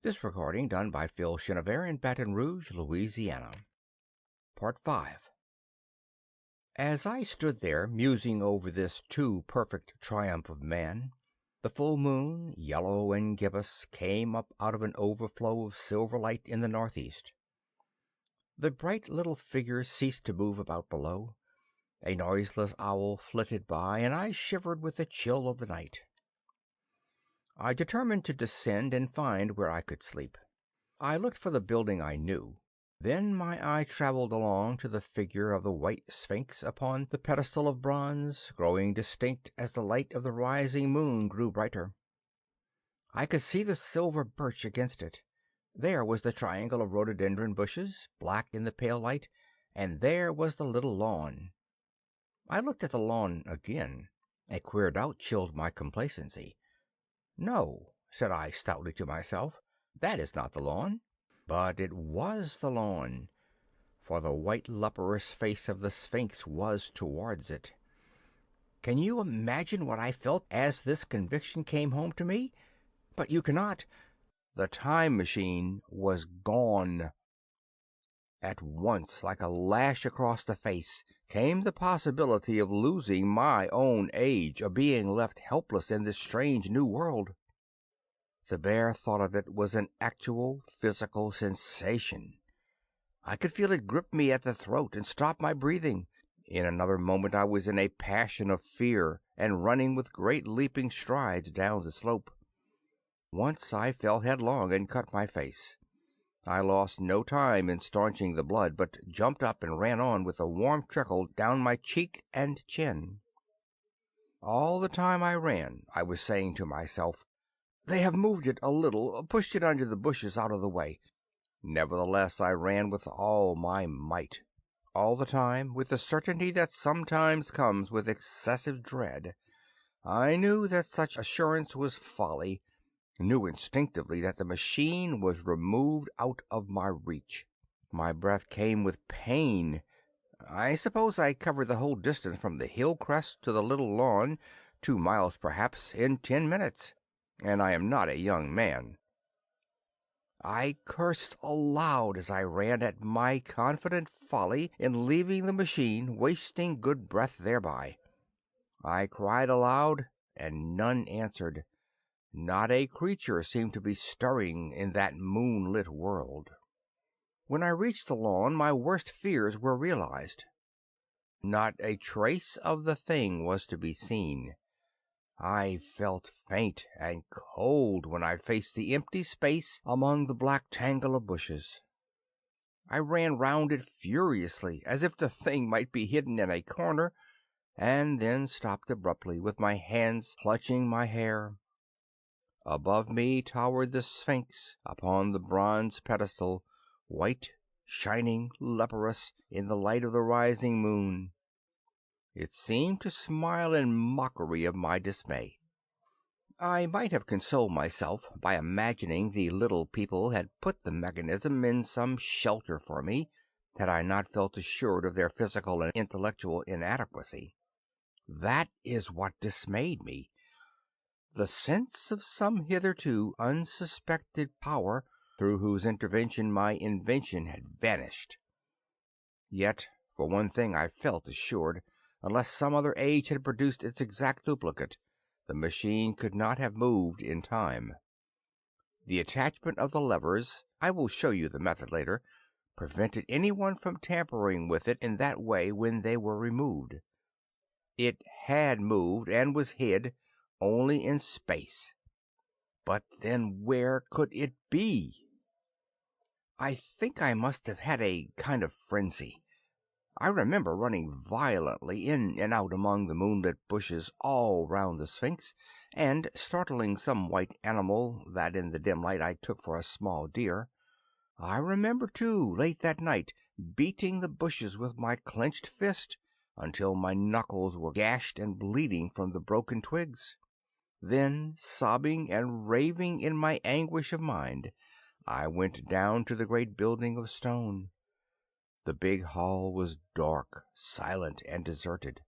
This recording done by Phil Chenevert in Baton Rouge, Louisiana. Part 5. As I stood there musing over this too perfect triumph of man, the full moon, yellow and gibbous, came up out of an overflow of silver light in the northeast. The bright little figures ceased to move about below. A noiseless owl flitted by, and I shivered with the chill of the night. I determined to descend and find where I could sleep. I looked for the building I knew. Then my eye traveled along to the figure of the white sphinx upon the pedestal of bronze, growing distinct as the light of the rising moon grew brighter. I could see the silver birch against it. There was the triangle of rhododendron bushes, black in the pale light, and there was the little lawn. I looked at the lawn again. A queer doubt chilled my complacency. "No," said I stoutly to myself, "that is not the lawn." But it was the lawn, for the white leprous face of the sphinx was towards it. Can you imagine what I felt as this conviction came home to me? But you cannot. The time machine was gone. At once, like a lash across the face, came the possibility of losing my own age, of being left helpless in this strange new world. The bare thought of it was an actual physical sensation. I could feel it grip me at the throat and stop my breathing. In another moment I was in a passion of fear and running with great leaping strides down the slope. Once I fell headlong and cut my face. I lost no time in staunching the blood, but jumped up and ran on with a warm trickle down my cheek and chin. All the time I ran I was saying to myself, "They have moved it a little, pushed it under the bushes out of the way." Nevertheless, I ran with all my might. All the time, with the certainty that sometimes comes with excessive dread, I knew that such assurance was folly, knew instinctively that the machine was removed out of my reach. My breath came with pain. I suppose I covered the whole distance from the hill crest to the little lawn, 2 miles perhaps, in 10 minutes. And I am not a young man. I cursed aloud as I ran at my confident folly in leaving the machine, wasting good breath thereby. I cried aloud, and none answered. Not a creature seemed to be stirring in that moonlit world. When I reached the lawn, my worst fears were realized. Not a trace of the thing was to be seen. I felt faint and cold when I faced the empty space among the black tangle of bushes. I ran round it furiously, as if the thing might be hidden in a corner, and then stopped abruptly, with my hands clutching my hair. Above me towered the sphinx upon the bronze pedestal, white, shining, leprous, in the light of the rising moon. It seemed to smile in mockery of my dismay. I might have consoled myself by imagining the little people had put the mechanism in some shelter for me, had I not felt assured of their physical and intellectual inadequacy. That is what dismayed me. The sense of some hitherto unsuspected power through whose intervention my invention had vanished. Yet, for one thing I felt assured, unless some other age had produced its exact duplicate, the machine could not have moved in time. The attachment of the levers, I will show you the method later, prevented anyone from tampering with it in that way when they were removed. It had moved and was hid only in space. But then where could it be? I think I must have had a kind of frenzy. I remember running violently in and out among the moonlit bushes all round the sphinx, and startling some white animal that in the dim light I took for a small deer. I remember, too, late that night, beating the bushes with my clenched fist until my knuckles were gashed and bleeding from the broken twigs. Then, sobbing and raving in my anguish of mind, I went down to the great building of stone. The big hall was dark, silent, and deserted.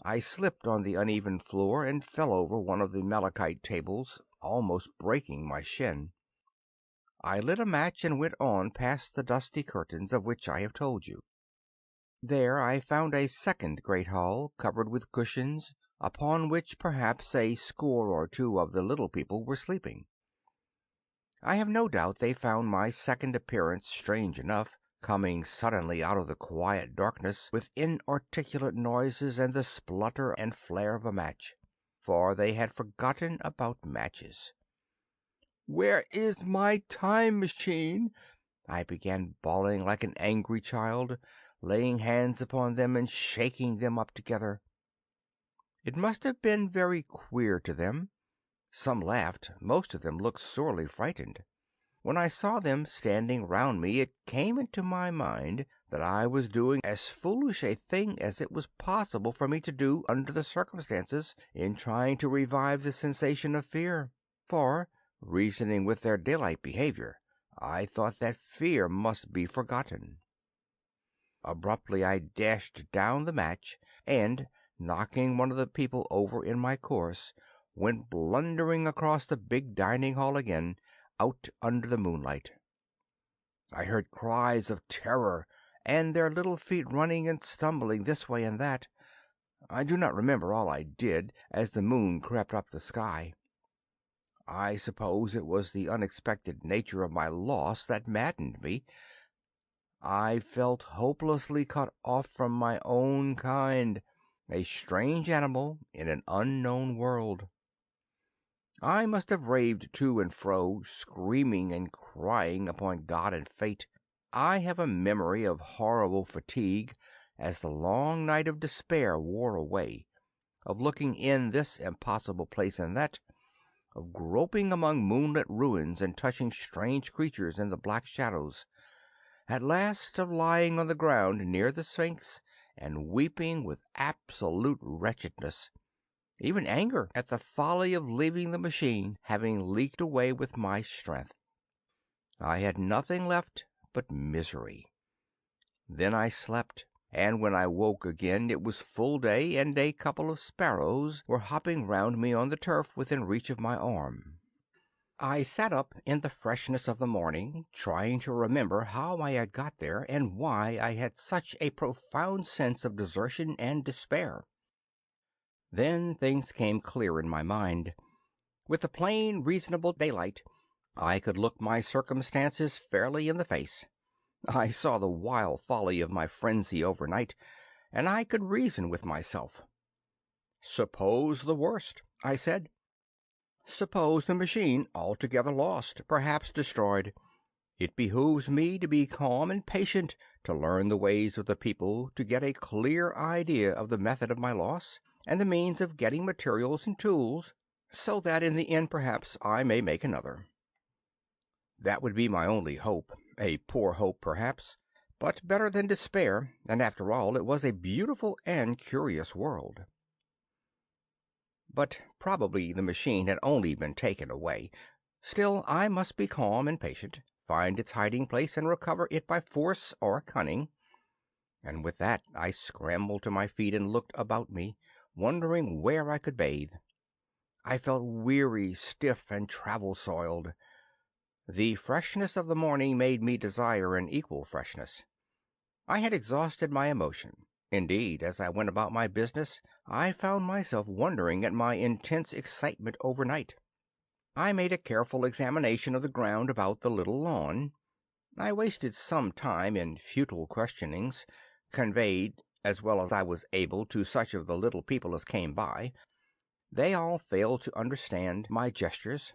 I slipped on the uneven floor and fell over one of the malachite tables, almost breaking my shin. I lit a match and went on past the dusty curtains of which I have told you. There I found a second great hall, covered with cushions, upon which perhaps a score or two of the little people were sleeping. I have no doubt they found my second appearance strange enough, coming suddenly out of the quiet darkness with inarticulate noises and the splutter and flare of a match, for they had forgotten about matches. "Where is my time machine?" I began bawling like an angry child, laying hands upon them and shaking them up together. It must have been very queer to them. Some laughed, most of them looked sorely frightened. When I saw them standing round me, it came into my mind that I was doing as foolish a thing as it was possible for me to do under the circumstances in trying to revive the sensation of fear. For, reasoning with their daylight behavior, I thought that fear must be forgotten. Abruptly I dashed down the match and, knocking one of the people over in my course, went blundering across the big dining hall again, out under the moonlight. I heard cries of terror and their little feet running and stumbling this way and that. I do not remember all I did as the moon crept up the sky. I suppose it was the unexpected nature of my loss that maddened me. I felt hopelessly cut off from my own kind, a strange animal in an unknown world. I must have raved to and fro, screaming and crying upon God and fate. I have a memory of horrible fatigue as the long night of despair wore away, of looking in this impossible place and that, of groping among moonlit ruins and touching strange creatures in the black shadows, at last of lying on the ground near the Sphinx and weeping with absolute wretchedness, even anger at the folly of leaving the machine having leaked away with my strength. I had nothing left but misery. Then I slept, and when I woke again it was full day and a couple of sparrows were hopping round me on the turf within reach of my arm. I sat up in the freshness of the morning, trying to remember how I had got there and why I had such a profound sense of desertion and despair. Then things came clear in my mind. With the plain, reasonable daylight, I could look my circumstances fairly in the face. I saw the wild folly of my frenzy overnight, and I could reason with myself. "Suppose the worst," I said. "Suppose the machine altogether lost, perhaps destroyed. It behooves me to be calm and patient, to learn the ways of the people, to get a clear idea of the method of my loss, and the means of getting materials and tools, so that in the end perhaps I may make another. That would be my only hope, a poor hope perhaps, but better than despair, and after all it was a beautiful and curious world. But probably the machine had only been taken away. Still, I must be calm and patient, find its hiding place and recover it by force or cunning. And with that I scrambled to my feet and looked about me, wondering where I could bathe. I felt weary, stiff, and travel-soiled. The freshness of the morning made me desire an equal freshness. I had exhausted my emotion. Indeed, as I went about my business, I found myself wondering at my intense excitement overnight. I made a careful examination of the ground about the little lawn. I wasted some time in futile questionings, conveyed as well as I was able to such of the little people as came by. They all failed to understand my gestures.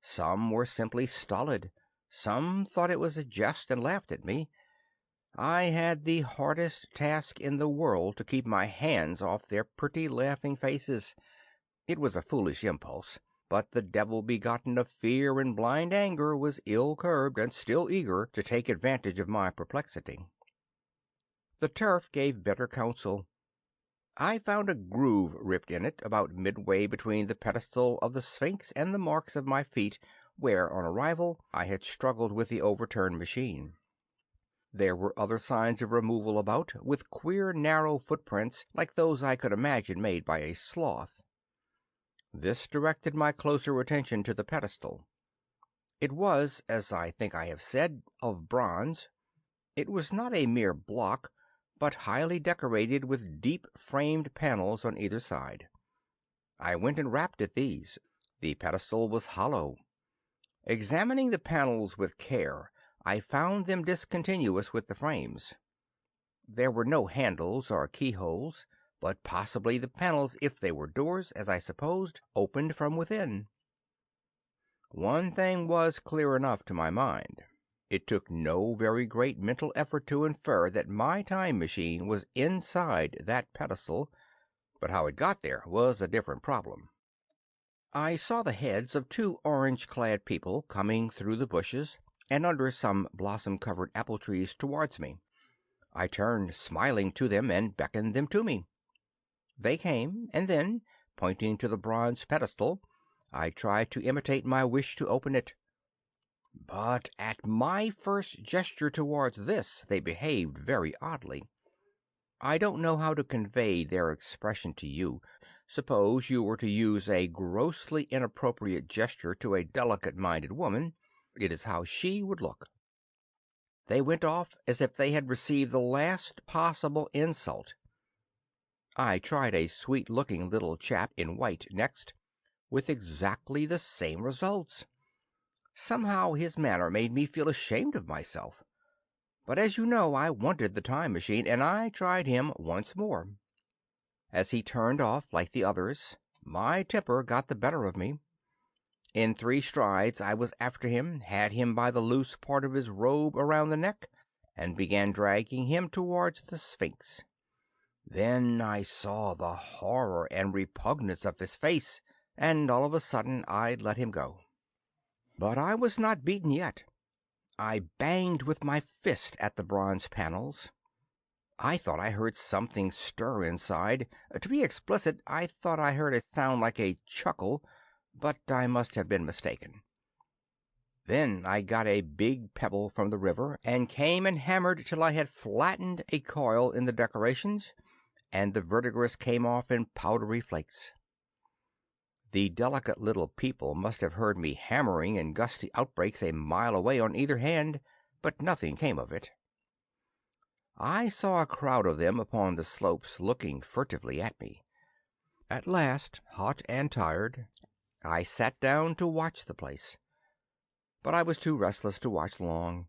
Some were simply stolid. Some thought it was a jest and laughed at me. I had the hardest task in the world to keep my hands off their pretty laughing faces. It was a foolish impulse, but the devil begotten of fear and blind anger was ill-curbed and still eager to take advantage of my perplexity. The turf gave better counsel. I found a groove ripped in it about midway between the pedestal of the Sphinx and the marks of my feet where, on arrival, I had struggled with the overturned machine. There were other signs of removal about, with queer narrow footprints like those I could imagine made by a sloth. This directed my closer attention to the pedestal. It was, as I think I have said, of bronze. It was not a mere block, but highly decorated with deep framed panels on either side. I went and rapped at these. The pedestal was hollow. Examining the panels with care, I found them discontinuous with the frames. There were no handles or keyholes, but possibly the panels, if they were doors, as I supposed, opened from within. One thing was clear enough to my mind. It took no very great mental effort to infer that my time machine was inside that pedestal, but how it got there was a different problem. I saw the heads of two orange-clad people coming through the bushes and under some blossom-covered apple trees towards me. I turned smiling to them and beckoned them to me. They came, and then, pointing to the bronze pedestal, I tried to imitate my wish to open it. But at my first gesture towards this, they behaved very oddly. I don't know how to convey their expression to you. Suppose you were to use a grossly inappropriate gesture to a delicate-minded woman, it is how she would look. They went off as if they had received the last possible insult. I tried a sweet-looking little chap in white next, with exactly the same results. Somehow his manner made me feel ashamed of myself. But as you know, I wanted the time machine, and I tried him once more. As he turned off like the others, my temper got the better of me. In 3 strides I was after him, had him by the loose part of his robe around the neck, and began dragging him towards the Sphinx. Then I saw the horror and repugnance of his face, and all of a sudden I'd let him go. But I was not beaten yet. I banged with my fist at the bronze panels. I thought I heard something stir inside. To be explicit, I thought I heard a sound like a chuckle, but I must have been mistaken. Then I got a big pebble from the river and came and hammered till I had flattened a coil in the decorations, and the verdigris came off in powdery flakes. The delicate little people must have heard me hammering in gusty outbreaks a mile away on either hand, but nothing came of it. I saw a crowd of them upon the slopes looking furtively at me. At last, hot and tired, I sat down to watch the place. But I was too restless to watch long.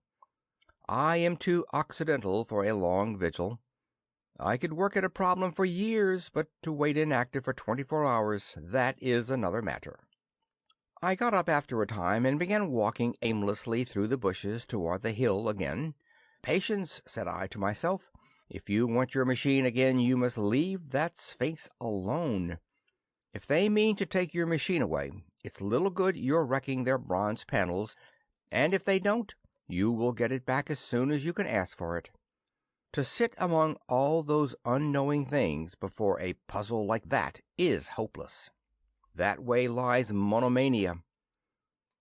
I am too occidental for a long vigil. I could work at a problem for years, but to wait inactive for 24 hours, that is another matter. I got up after a time and began walking aimlessly through the bushes toward the hill again. Patience, said I to myself. If you want your machine again, you must leave that Sphinx alone. If they mean to take your machine away, it's little good your wrecking their bronze panels, and if they don't, you will get it back as soon as you can ask for it. To sit among all those unknowing things before a puzzle like that is hopeless. That way lies monomania.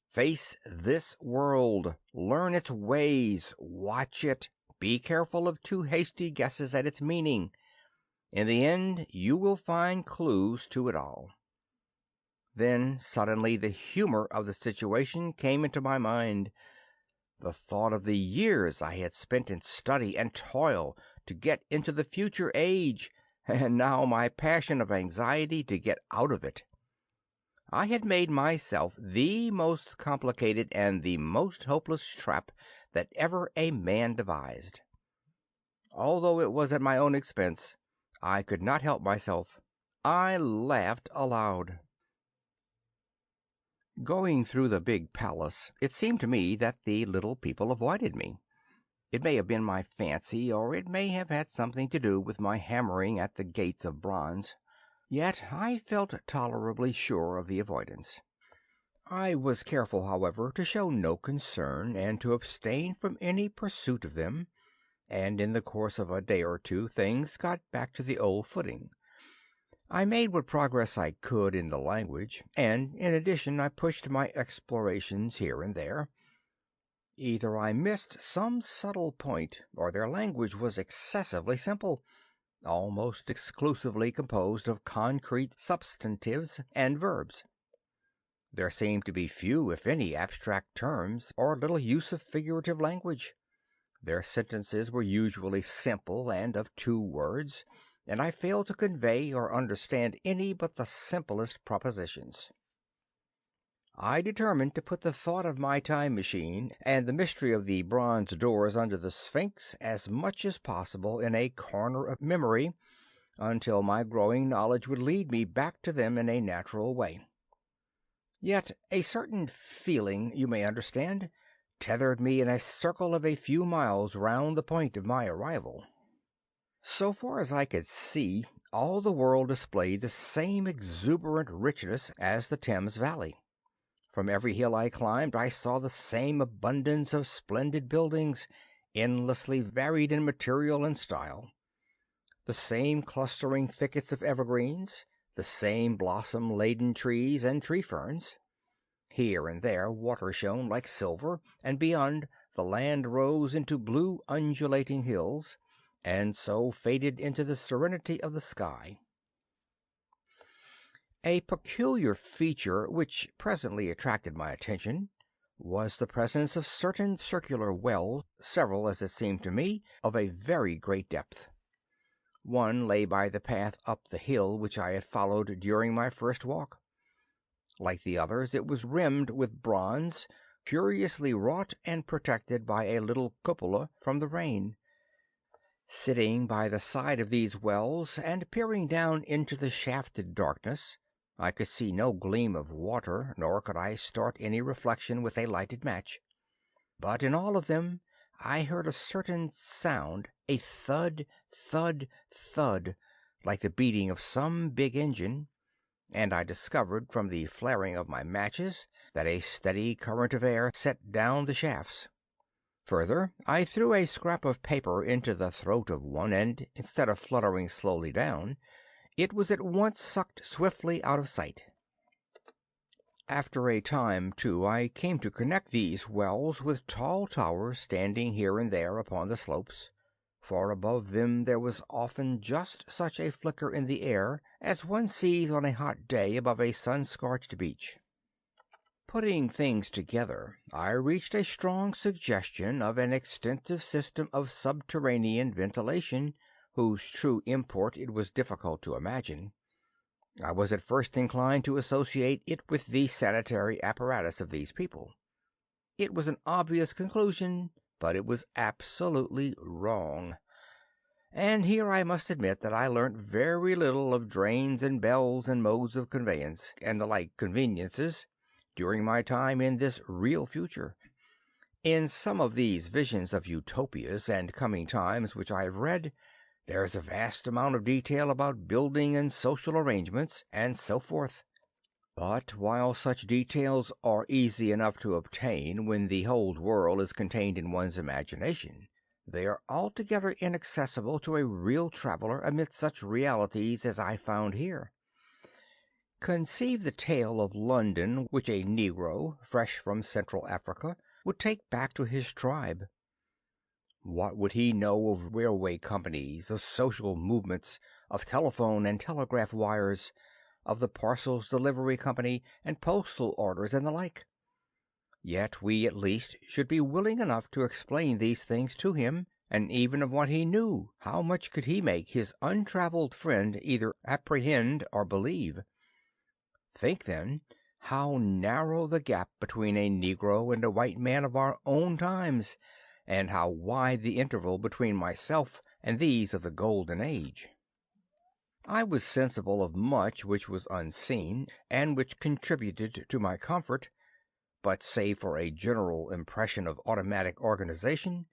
Face this world, learn its ways, watch it, be careful of too hasty guesses at its meaning. In the end, you will find clues to it all. Then suddenly the humor of the situation came into my mind. The thought of the years I had spent in study and toil to get into the future age, and now my passion of anxiety to get out of it. I had made myself the most complicated and the most hopeless trap that ever a man devised. Although it was at my own expense, I could not help myself. I laughed aloud. Going through the big palace, it seemed to me that the little people avoided me. It may have been my fancy, or it may have had something to do with my hammering at the gates of bronze. Yet I felt tolerably sure of the avoidance. I was careful, however, to show no concern and to abstain from any pursuit of them, and in the course of a day or two things got back to the old footing. I made what progress I could in the language, and in addition I pushed my explorations here and there. Either I missed some subtle point, or their language was excessively simple, almost exclusively composed of concrete substantives and verbs. There seemed to be few, if any, abstract terms or little use of figurative language. Their sentences were usually simple and of 2 words, and I failed to convey or understand any but the simplest propositions. I determined to put the thought of my time machine and the mystery of the bronze doors under the Sphinx as much as possible in a corner of memory until my growing knowledge would lead me back to them in a natural way. Yet a certain feeling, you may understand, tethered me in a circle of a few miles round the point of my arrival. So far as I could see, all the world displayed the same exuberant richness as the Thames Valley. From every hill I climbed I saw the same abundance of splendid buildings, endlessly varied in material and style, the same clustering thickets of evergreens, the same blossom-laden trees and tree-ferns. Here and there water shone like silver, and beyond, the land rose into blue undulating hills, and so faded into the serenity of the sky. A peculiar feature which presently attracted my attention was the presence of certain circular wells, several, as it seemed to me, of a very great depth. One lay by the path up the hill which I had followed during my first walk. Like the others, it was rimmed with bronze, curiously wrought and protected by a little cupola from the rain. Sitting by the side of these wells and peering down into the shafted darkness, I could see no gleam of water, nor could I start any reflection with a lighted match. But in all of them I heard a certain sound, a thud, thud, thud, like the beating of some big engine, and I discovered from the flaring of my matches that a steady current of air set down the shafts. Further, I threw a scrap of paper into the throat of one, and instead of fluttering slowly down, it was at once sucked swiftly out of sight. After a time, too, I came to connect these wells with tall towers standing here and there upon the slopes, for above them there was often just such a flicker in the air as one sees on a hot day above a sun-scorched beach. Putting things together, I reached a strong suggestion of an extensive system of subterranean ventilation whose true import it was difficult to imagine. I was at first inclined to associate it with the sanitary apparatus of these people. It was an obvious conclusion, but it was absolutely wrong. And here I must admit that I learnt very little of drains and bells and modes of conveyance and the like conveniences during my time in this real future. In some of these visions of utopias and coming times which I have read, there is a vast amount of detail about building and social arrangements and so forth. But while such details are easy enough to obtain when the whole world is contained in one's imagination, they are altogether inaccessible to a real traveler amidst such realities as I found here. Conceive the tale of London which a Negro, fresh from Central Africa, would take back to his tribe. What would he know of railway companies, of social movements, of telephone and telegraph wires, of the parcels delivery company and postal orders and the like? Yet we at least should be willing enough to explain these things to him, and even of what he knew, how much could he make his untravelled friend either apprehend or believe? Think, then, how narrow the gap between a Negro and a white man of our own times, and how wide the interval between myself and these of the Golden Age. I was sensible of much which was unseen, and which contributed to my comfort, but save for a general impression of automatic organization,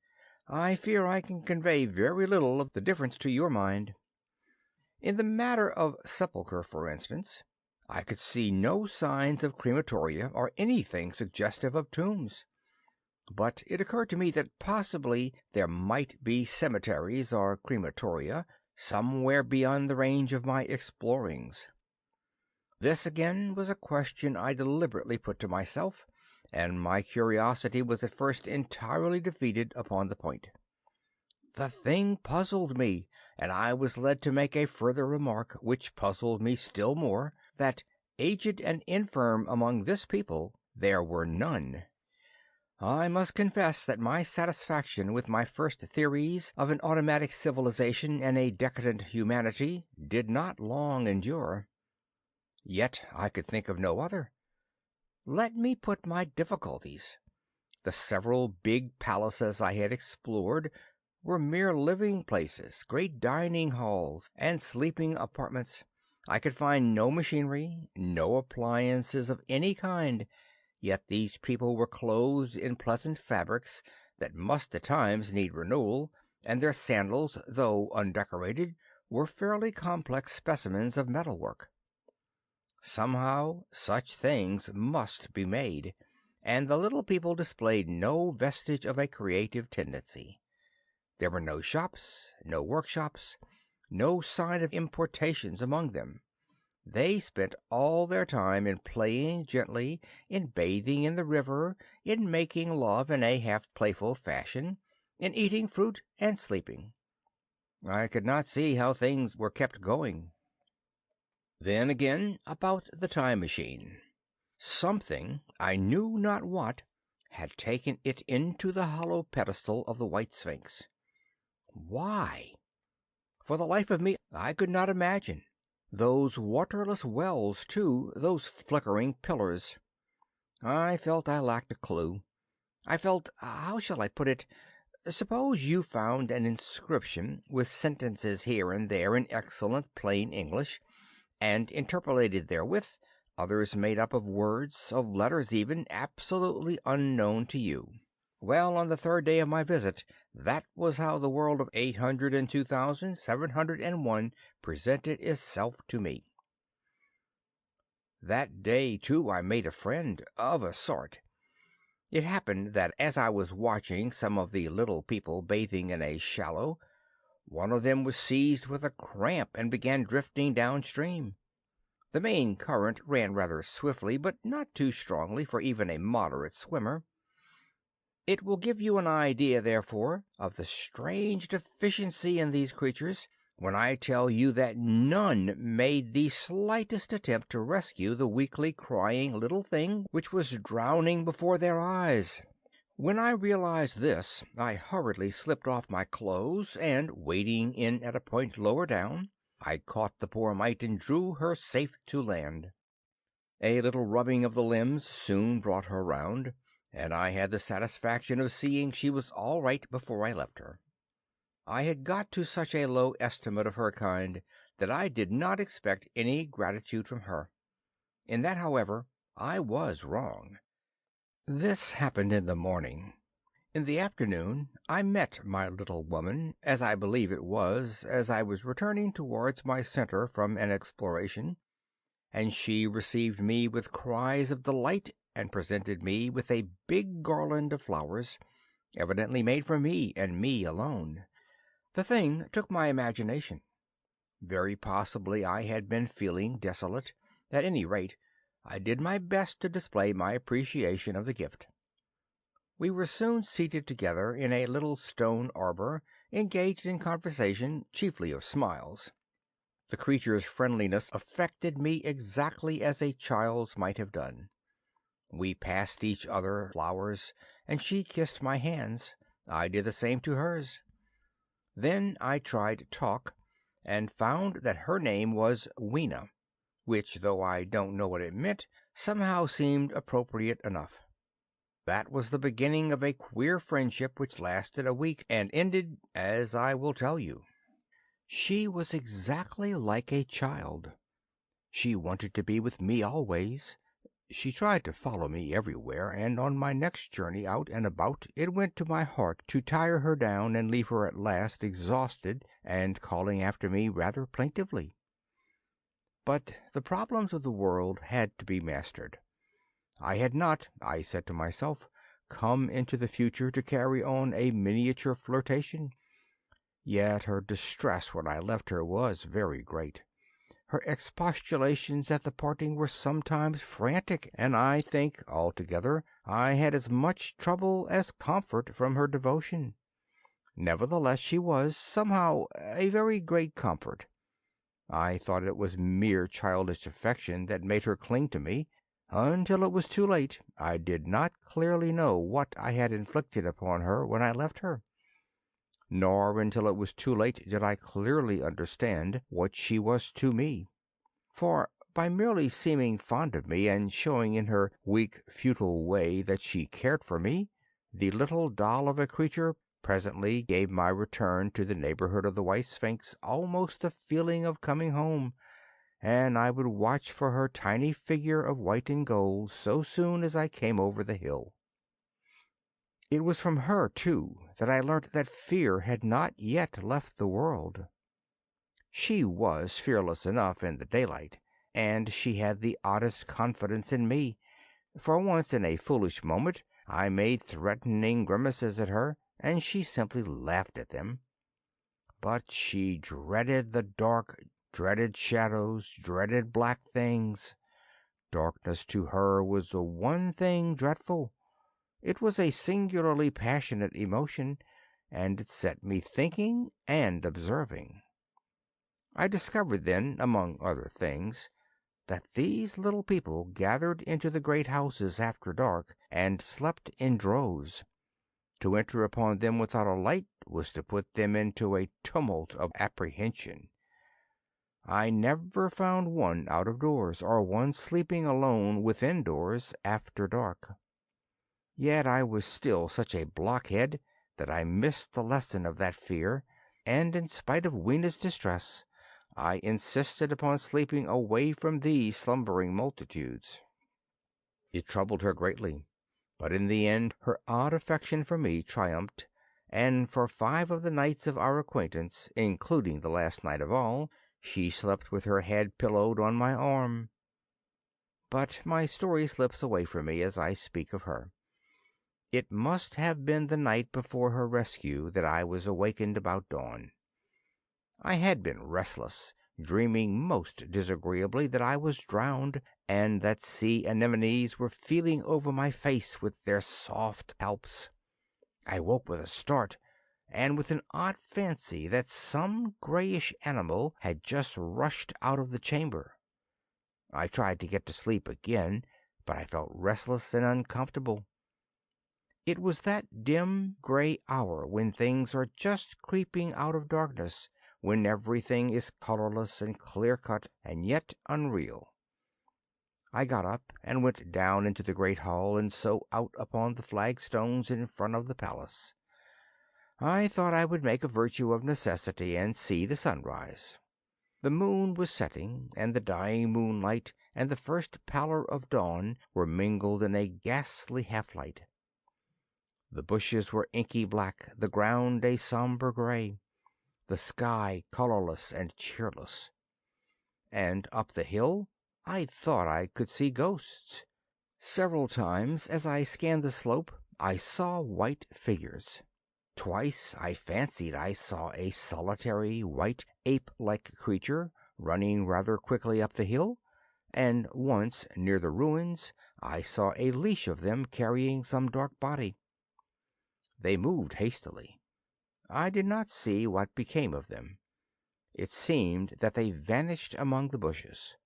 I fear I can convey very little of the difference to your mind. In the matter of sepulture, for instance, I could see no signs of crematoria or anything suggestive of tombs. But it occurred to me that possibly there might be cemeteries or crematoria somewhere beyond the range of my explorings. This again was a question I deliberately put to myself, and my curiosity was at first entirely defeated upon the point. The thing puzzled me, and I was led to make a further remark, which puzzled me still more, that aged and infirm among this people there were none. I must confess that my satisfaction with my first theories of an automatic civilization and a decadent humanity did not long endure. Yet I could think of no other. Let me put my difficulties. The several big palaces I had explored were mere living places, great dining halls and sleeping apartments. I could find no machinery, no appliances of any kind, yet these people were clothed in pleasant fabrics that must at times need renewal, and their sandals, though undecorated, were fairly complex specimens of metalwork. Somehow such things must be made, and the little people displayed no vestige of a creative tendency. There were no shops, no workshops, no sign of importations among them. They spent all their time in playing gently, in bathing in the river, in making love in a half-playful fashion, in eating fruit and sleeping. I could not see how things were kept going. Then again, about the time machine. Something, I knew not what, had taken it into the hollow pedestal of the White Sphinx. Why? For the life of me, I could not imagine. Those waterless wells, too, those flickering pillars. I felt I lacked a clue. I felt, how shall I put it? Suppose you found an inscription with sentences here and there in excellent plain English, and interpolated therewith others made up of words, of letters even, absolutely unknown to you. Well, on the third day of my visit, that was how the world of 802,701 presented itself to me. That day, too, I made a friend, of a sort. It happened that as I was watching some of the little people bathing in a shallow, one of them was seized with a cramp and began drifting downstream. The main current ran rather swiftly, but not too strongly for even a moderate swimmer. It will give you an idea, therefore, of the strange deficiency in these creatures when I tell you that none made the slightest attempt to rescue the weakly crying little thing which was drowning before their eyes. When I realized this, I hurriedly slipped off my clothes, and, wading in at a point lower down, I caught the poor mite and drew her safe to land. A little rubbing of the limbs soon brought her round, and I had the satisfaction of seeing she was all right before I left her. I had got to such a low estimate of her kind that I did not expect any gratitude from her. In that, however, I was wrong. This happened in the morning. In the afternoon I met my little woman, as I believe it was, as I was returning towards my center from an exploration, and she received me with cries of delight and presented me with a big garland of flowers, evidently made for me and me alone. The thing took my imagination. Very possibly I had been feeling desolate. At any rate, I did my best to display my appreciation of the gift. We were soon seated together in a little stone arbor, engaged in conversation, chiefly of smiles. The creature's friendliness affected me exactly as a child's might have done. We passed each other flowers, and she kissed my hands. I did the same to hers. Then I tried talk, and found that her name was Weena, which, though I don't know what it meant, somehow seemed appropriate enough. That was the beginning of a queer friendship which lasted a week and ended as I will tell you. She was exactly like a child. She wanted to be with me always. She tried to follow me everywhere, and on my next journey out and about it went to my heart to tire her down and leave her at last exhausted and calling after me rather plaintively. But the problems of the world had to be mastered. I had not, I said to myself, come into the future to carry on a miniature flirtation. Yet her distress when I left her was very great. Her expostulations at the parting were sometimes frantic, and I think, altogether, I had as much trouble as comfort from her devotion. Nevertheless, she was, somehow, a very great comfort. I thought it was mere childish affection that made her cling to me. Until it was too late, I did not clearly know what I had inflicted upon her when I left her. Nor until it was too late did I clearly understand what she was to me. For by merely seeming fond of me and showing in her weak, futile way that she cared for me, the little doll of a creature presently gave my return to the neighborhood of the White Sphinx almost the feeling of coming home, and I would watch for her tiny figure of white and gold so soon as I came over the hill. It was from her, too, that I learnt that fear had not yet left the world. She was fearless enough in the daylight, and she had the oddest confidence in me. For once in a foolish moment I made threatening grimaces at her, and she simply laughed at them. But she dreaded the dark, dreaded shadows, dreaded black things. Darkness to her was the one thing dreadful. It was a singularly passionate emotion, and it set me thinking and observing. I discovered then, among other things, that these little people gathered into the great houses after dark and slept in droves. To enter upon them without a light was to put them into a tumult of apprehension. I never found one out of doors, or one sleeping alone within doors after dark. Yet I was still such a blockhead that I missed the lesson of that fear, and in spite of Weena's distress, I insisted upon sleeping away from these slumbering multitudes. It troubled her greatly, but in the end her odd affection for me triumphed, and for 5 of the nights of our acquaintance, including the last night of all, she slept with her head pillowed on my arm. But my story slips away from me as I speak of her. It must have been the night before her rescue that I was awakened about dawn. I had been restless, dreaming most disagreeably that I was drowned, and that sea anemones were feeling over my face with their soft palps. I woke with a start, and with an odd fancy that some greyish animal had just rushed out of the chamber. I tried to get to sleep again, but I felt restless and uncomfortable. It was that dim, grey hour when things are just creeping out of darkness, when everything is colourless and clear-cut and yet unreal. I got up and went down into the great hall and so out upon the flagstones in front of the palace. I thought I would make a virtue of necessity and see the sunrise. The moon was setting, and the dying moonlight and the first pallor of dawn were mingled in a ghastly half-light. The bushes were inky black, the ground a sombre grey, the sky colourless and cheerless. And up the hill I thought I could see ghosts. Several times as I scanned the slope I saw white figures. Twice I fancied I saw a solitary, white, ape-like creature running rather quickly up the hill, and once, near the ruins, I saw a leash of them carrying some dark body. They moved hastily. I did not see what became of them. It seemed that they vanished among the bushes.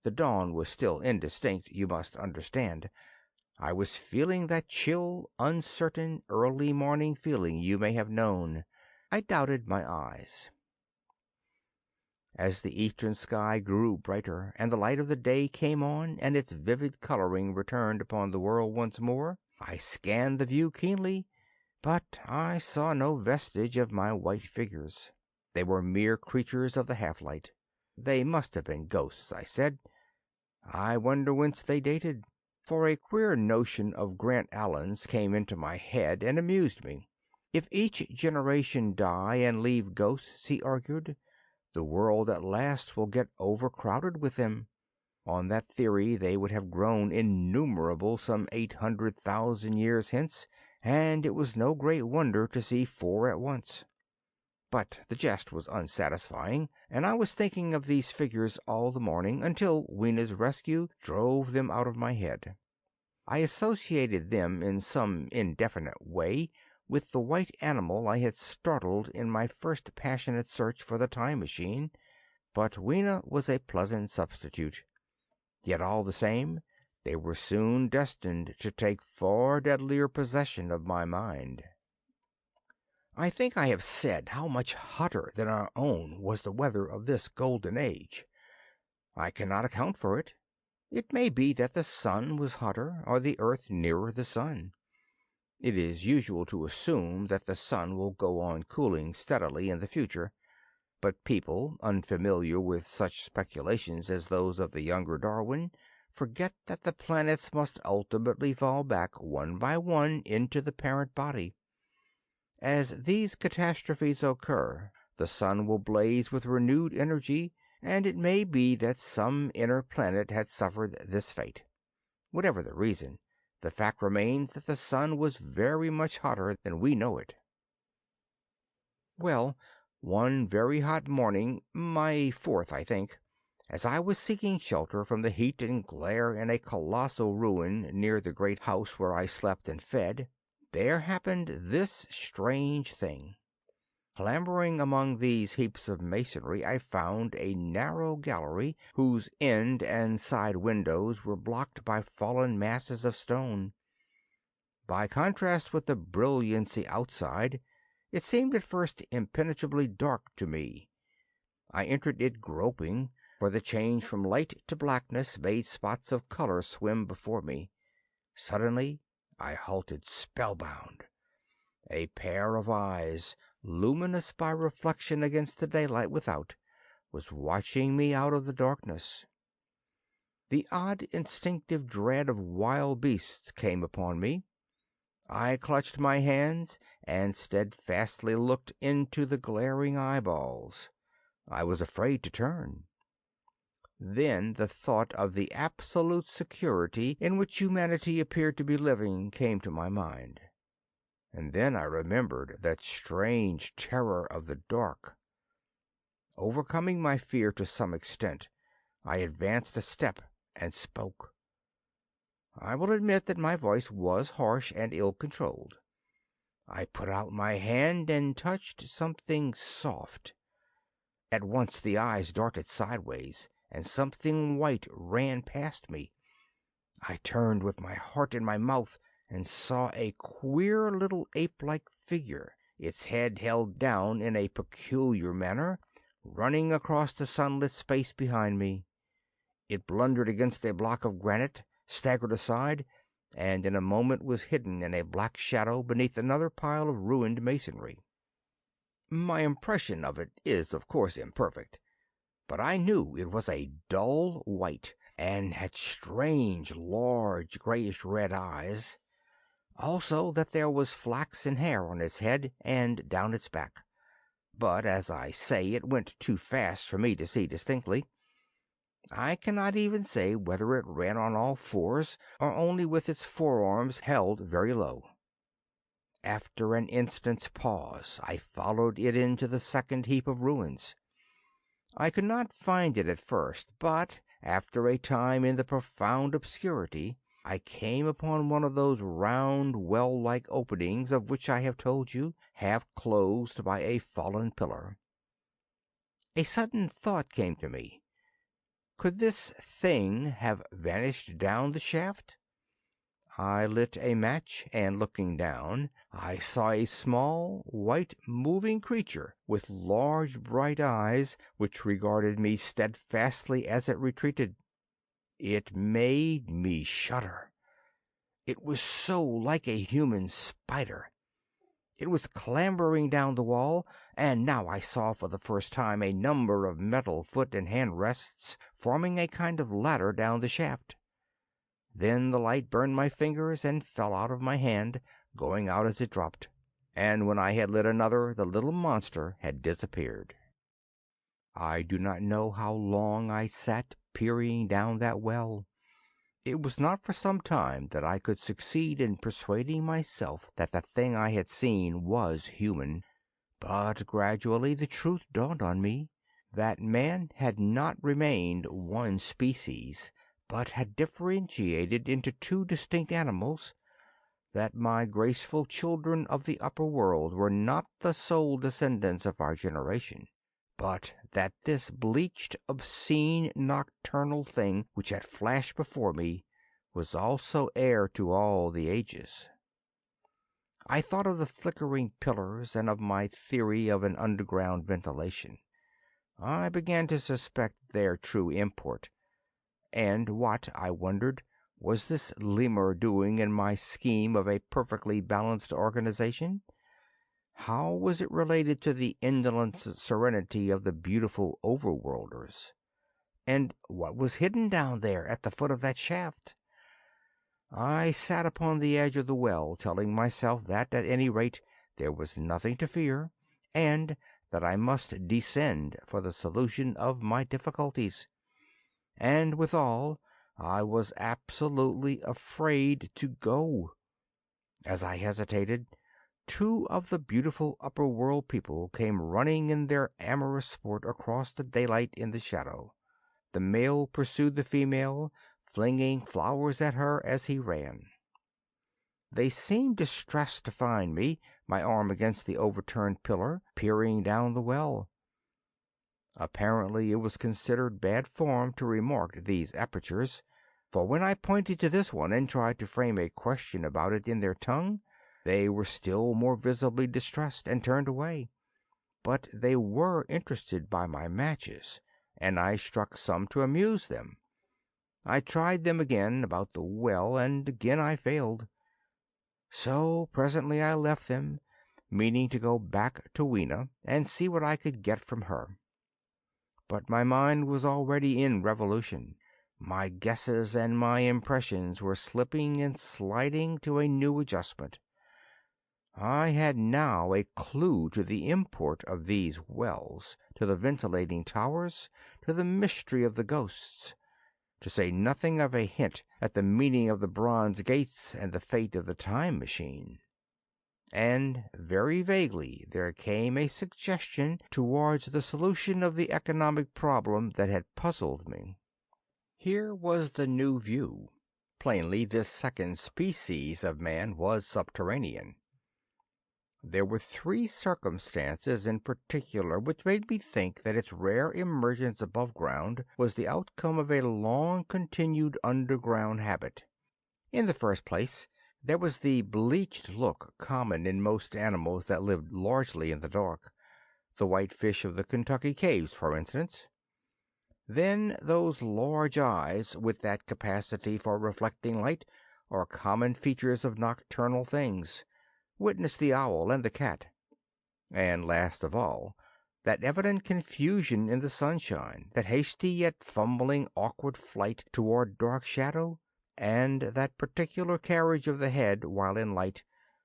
The dawn was still indistinct, you must understand. I was feeling that chill, uncertain, early morning feeling you may have known. I doubted my eyes. As the eastern sky grew brighter, and the light of the day came on, and its vivid colouring returned upon the world once more, I scanned the view keenly, but I saw no vestige of my white figures. They were mere creatures of the half-light. They must have been ghosts, I said. I wonder whence they dated, for a queer notion of Grant Allen's came into my head and amused me. If each generation die and leave ghosts, he argued, the world at last will get overcrowded with them. On that theory they would have grown innumerable some 800,000 years hence, and it was no great wonder to see 4 at once. But the jest was unsatisfying, and I was thinking of these figures all the morning until Weena's rescue drove them out of my head. I associated them in some indefinite way with the white animal I had startled in my first passionate search for the time machine, but Weena was a pleasant substitute. Yet all the same, they were soon destined to take far deadlier possession of my mind. I think I have said how much hotter than our own was the weather of this golden age. I cannot account for it. It may be that the sun was hotter, or the earth nearer the sun. It is usual to assume that the sun will go on cooling steadily in the future, but people unfamiliar with such speculations as those of the younger Darwin forget that the planets must ultimately fall back one by one into the parent body. As these catastrophes occur, the sun will blaze with renewed energy, and it may be that some inner planet had suffered this fate. Whatever the reason, the fact remains that the sun was very much hotter than we know it. Well, one very hot morning, my fourth, I think, as I was seeking shelter from the heat and glare in a colossal ruin near the great house where I slept and fed, there happened this strange thing. Clambering among these heaps of masonry, I found a narrow gallery whose end and side windows were blocked by fallen masses of stone. By contrast with the brilliancy outside, it seemed at first impenetrably dark to me. I entered it groping, for the change from light to blackness made spots of color swim before me. Suddenly I halted spellbound. A pair of eyes, luminous by reflection against the daylight without, was watching me out of the darkness. The odd instinctive dread of wild beasts came upon me. I clutched my hands and steadfastly looked into the glaring eyeballs. I was afraid to turn. Then the thought of the absolute security in which humanity appeared to be living came to my mind. And then I remembered that strange terror of the dark. Overcoming my fear to some extent, I advanced a step and spoke. I will admit that my voice was harsh and ill-controlled. I put out my hand and touched something soft. At once the eyes darted sideways, and something white ran past me. I turned with my heart in my mouth and saw a queer little ape-like figure, its head held down in a peculiar manner, running across the sunlit space behind me. It blundered against a block of granite, staggered aside, and in a moment was hidden in a black shadow beneath another pile of ruined masonry. My impression of it is, of course, imperfect, but I knew it was a dull white and had strange, large, grayish-red eyes. Also that there was flaxen hair on its head and down its back. But, as I say, it went too fast for me to see distinctly. I cannot even say whether it ran on all fours or only with its forearms held very low. After an instant's pause, I followed it into the second heap of ruins. I could not find it at first, but after a time in the profound obscurity, I came upon one of those round well-like openings of which I have told you, half closed by a fallen pillar. A sudden thought came to me. Could this thing have vanished down the shaft? I lit a match, and looking down, I saw a small, white, moving creature with large, bright eyes, which regarded me steadfastly as it retreated. It made me shudder. It was so like a human spider. It was clambering down the wall, and now I saw for the first time a number of metal foot and hand rests forming a kind of ladder down the shaft. Then the light burned my fingers and fell out of my hand, going out as it dropped, and when I had lit another the little monster had disappeared. I do not know how long I sat peering down that well. It was not for some time that I could succeed in persuading myself that the thing I had seen was human, but gradually the truth dawned on me that man had not remained one species, but had differentiated into two distinct animals, that my graceful children of the upper world were not the sole descendants of our generation, but that this bleached, obscene, nocturnal thing which had flashed before me was also heir to all the ages. I thought of the flickering pillars and of my theory of an underground ventilation. I began to suspect their true import. And what, I wondered, was this lemur doing in my scheme of a perfectly balanced organization? How was it related to the indolent serenity of the beautiful overworlders? And what was hidden down there at the foot of that shaft? I sat upon the edge of the well, telling myself that, at any rate, there was nothing to fear, and that I must descend for the solution of my difficulties. And withal, I was absolutely afraid to go. As I hesitated, two of the beautiful upper world people came running in their amorous sport across the daylight in the shadow. The male pursued the female, flinging flowers at her as he ran. They seemed distressed to find me, my arm against the overturned pillar, peering down the well. Apparently it was considered bad form to remark these apertures, for when I pointed to this one and tried to frame a question about it in their tongue, they were still more visibly distressed and turned away. But they were interested by my matches, and I struck some to amuse them. I tried them again about the well, and again I failed. So presently I left them, meaning to go back to Weena and see what I could get from her. But my mind was already in revolution. My guesses and my impressions were slipping and sliding to a new adjustment. I had now a clue to the import of these wells, to the ventilating towers, to the mystery of the ghosts, to say nothing of a hint at the meaning of the bronze gates and the fate of the time machine. And very vaguely there came a suggestion towards the solution of the economic problem that had puzzled me. Here was the new view. Plainly, this second species of man was subterranean. There were three circumstances in particular which made me think that its rare emergence above ground was the outcome of a long-continued underground habit. In the first place, there was the bleached look common in most animals that lived largely in the dark, the white fish of the Kentucky caves, for instance. Then those large eyes, with that capacity for reflecting light, are common features of nocturnal things. Witness the owl and the cat. And last of all, that evident confusion in the sunshine, that hasty yet fumbling awkward flight toward dark shadow, and that particular carriage of the head while in light,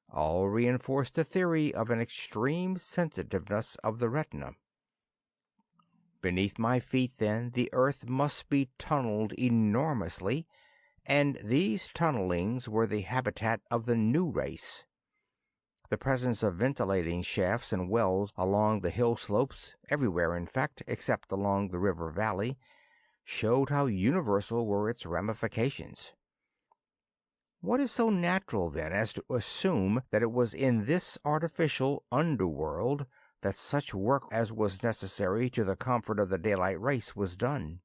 all reinforced the theory of an extreme sensitiveness of the retina. Beneath my feet, then, the earth must be tunneled enormously, and these tunnelings were the habitat of the new race. The presence of ventilating shafts and wells along the hill slopes, everywhere in fact, except along the river valley, showed how universal were its ramifications. What is so natural, then, as to assume that it was in this artificial underworld that such work as was necessary to the comfort of the daylight race was done?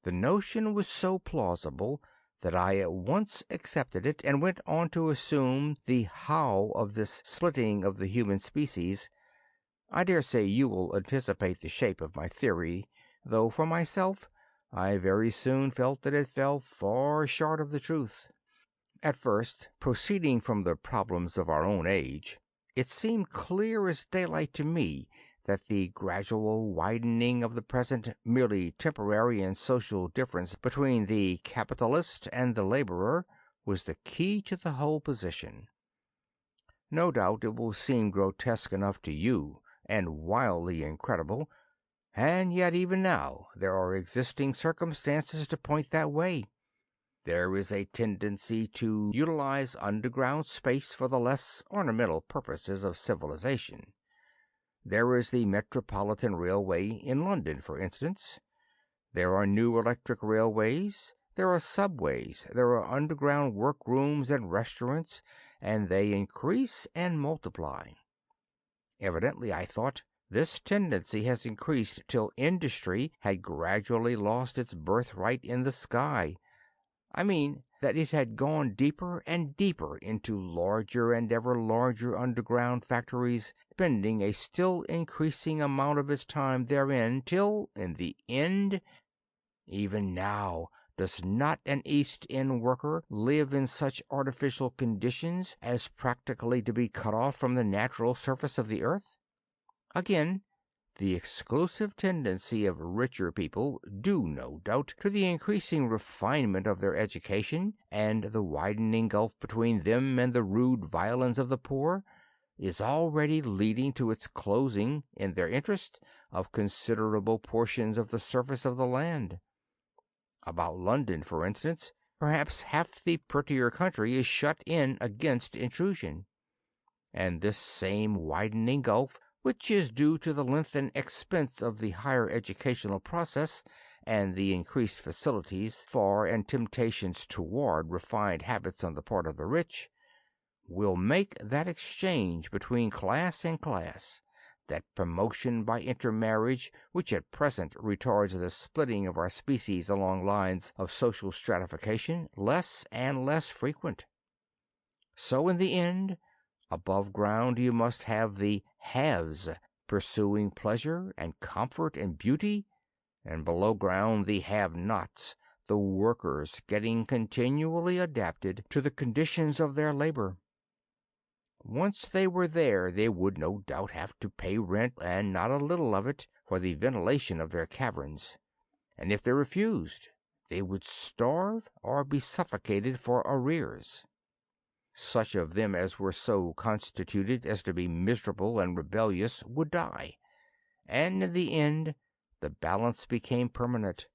The notion was so plausible that I at once accepted it and went on to assume the how of this splitting of the human species. I dare say you will anticipate the shape of my theory, though for myself I very soon felt that it fell far short of the truth. At first, proceeding from the problems of our own age, it seemed clear as daylight to me that the gradual widening of the present merely temporary and social difference between the capitalist and the laborer was the key to the whole position. No doubt it will seem grotesque enough to you and wildly incredible, and yet even now there are existing circumstances to point that way. There is a tendency to utilize underground space for the less ornamental purposes of civilization. There is the Metropolitan Railway in London, for instance. There are new electric railways, there are subways, there are underground workrooms and restaurants, and they increase and multiply. Evidently, I thought, This tendency has increased till industry had gradually lost its birthright in the sky. I mean that it had gone deeper and deeper into larger and ever larger underground factories, spending a still increasing amount of its time therein, till, in the end, even now, does not an East End worker live in such artificial conditions as practically to be cut off from the natural surface of the earth? Again, the exclusive tendency of richer people, due no doubt to the increasing refinement of their education and the widening gulf between them and the rude violence of the poor, is already leading to its closing, in their interest, of considerable portions of the surface of the land. About London, for instance, perhaps half the prettier country is shut in against intrusion, and this same widening gulf, which is due to the length and expense of the higher educational process and the increased facilities for and temptations toward refined habits on the part of the rich, will make that exchange between class and class, that promotion by intermarriage which at present retards the splitting of our species along lines of social stratification, less and less frequent. So in the end, above ground you must have the haves pursuing pleasure and comfort and beauty, and below ground the have-nots, the workers getting continually adapted to the conditions of their labor. Once they were there, they would no doubt have to pay rent, and not a little of it, for the ventilation of their caverns, and if they refused, they would starve or be suffocated for arrears. Such of them as were so constituted as to be miserable and rebellious would die, and in the end the balance became permanent.